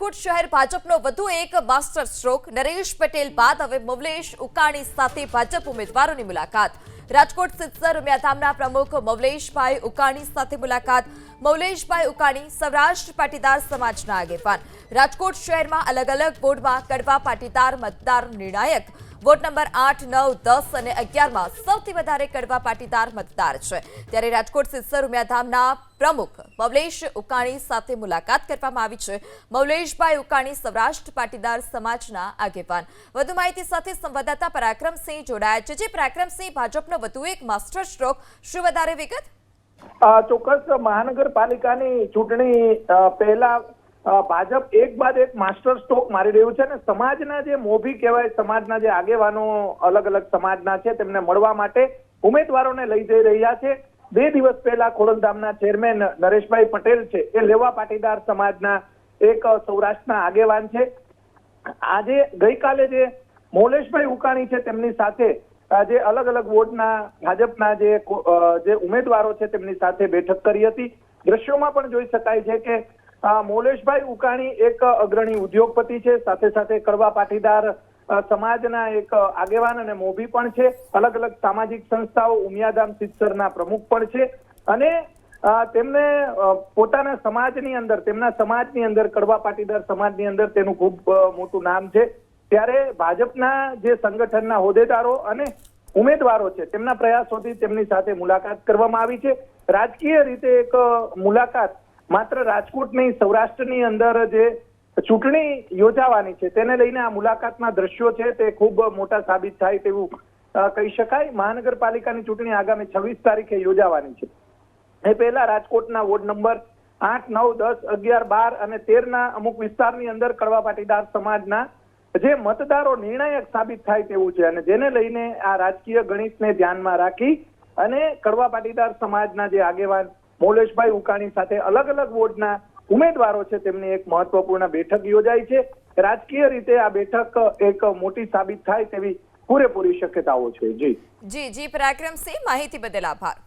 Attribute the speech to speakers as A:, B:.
A: રાજકોટ શહેર ભાજપનો વધુ એક માસ્ટર સ્ટ્રોક નરેશ પટેલ બાદ હવે મવલેશ ઉકાણી સાથે ભાજપ ઉમેદવારોની મુલાકાત। રાજકોટ સિત્સર ઉમિયાધામના પ્રમુખ મવલેશભાઈ ઉકાણી સાથે મુલાકાત। મવલેશભાઈ ઉકાણી સૌરાષ્ટ્ર પાટીદાર સમાજના આગેવાન। રાજકોટ શહેરમાં અલગ અલગ વોર્ડમાં કડવા પાટીદાર મતદાર નિર્ણાયક। વોર્ડ નંબર 8, 9, 10 અને 11 માં સૌથી વધારે કડવા પાટીદાર મતદાર છે। ત્યારે રાજકોટ સિત્સર ઉમિયાધામના પ્રમુખ મવલેશ ઉકાણી સાથે મુલાકાત કરવામાં આવી છે। મવલેશભાઈ ઉકાણી સૌરાષ્ટ્ર પાટીદાર સમાજના આગેવાન। વધુ માહિતી સાથે સંવાદદાતા પરાક્રમસિંહ જોડાયા છે। જે પરાક્રમસિંહ, ભાજપનો વધુ એક માસ્ટર સ્ટ્રોક, શું વધારે વિગત?
B: ચોક્કસ મહાનગરપાલિકાની ચૂંટણી પહેલા ભાજપ એક બાદ એક માસ્ટર સ્ટ્રોક મારી રહ્યું છે અને સમાજના જે મોભી કહેવાય, સમાજના જે આગેવાનો અલગ અલગ સમાજના છે તેમને મળવા માટે ઉમેદવારોને લઈ જઈ રહ્યા છે। 2 દિવસ પહેલા ખોડલધામના ચેરમેન નરેશભાઈ પટેલ છે એ લેવા પાટીદાર સમાજના એક સૌરાષ્ટ્રના આગેવાન છે। આજે ગઈકાલે જે મવલેશભાઈ ઉકાણી છે તેમની સાથે જે અલગ અલગ વોર્ડના ભાજપના જે ઉમેદવારો છે તેમની સાથે બેઠક કરી હતી। દ્રશ્યોમાં પણ જોઈ શકાય છે કે મવલેશભાઈ ઉકાણી એક અગ્રણી ઉદ્યોગપતિ છે, સાથે સાથે કડવા પાટીદાર સમાજના એક આગેવાન અને મોભી પણ છે। અલગ અલગ સામાજિક સંસ્થાઓ ઉમિયાધામ સિત્સરના પ્રમુખ પણ છે અને તેમને પોતાના સમાજની અંદર, તેમના સમાજની અંદર, કડવા પાટીદાર સમાજની અંદર તેનું ખૂબ મોટું નામ છે। ત્યારે ભાજપના જે સંગઠનના હોદ્દેદારો અને ઉમેદવારો છે તેમના પ્રયાસોથી તેમની સાથે મુલાકાત કરવામાં આવી છે। રાજકીય રીતે એક મુલાકાત માત્ર રાજકોટ નહીં, સૌરાષ્ટ્રની અંદર જે ચૂંટણી યોજાવાની છે તેને લઈને આ મુલાકાતના દ્રશ્યો છે તે ખૂબ મોટા સાબિત થાય તેવું કહી શકાય। મહાનગરપાલિકાની ચૂંટણી આગામી 26 તારીખે યોજાવાની છે। એ પહેલા રાજકોટના વોર્ડ નંબર 8, 9, 10, 11, 12 અને 13 ના અમુક વિસ્તારની અંદર કડવા પાટીદાર સમાજના જે મતદારો નિર્ણાયક સાબિત થાય તેવું છે અને જેને લઈને આ રાજકીય ગણિતને ધ્યાનમાં રાખી અને કડવા પાટીદાર સમાજના જે આગેવાન મવલેશભાઈ ઉકાણી સાથે અલગ અલગ વોર્ડના ઉમેદવારો છે તેમની એક મહત્વપૂર્ણ બેઠક યોજાઈ છે। રાજકીય રીતે આ બેઠક એક મોટી સાબિત થાય તેવી પૂરેપૂરી શક્યતાઓ છે। જી
A: પરાક્રમસિંહ, માહિતી બદલ આભાર।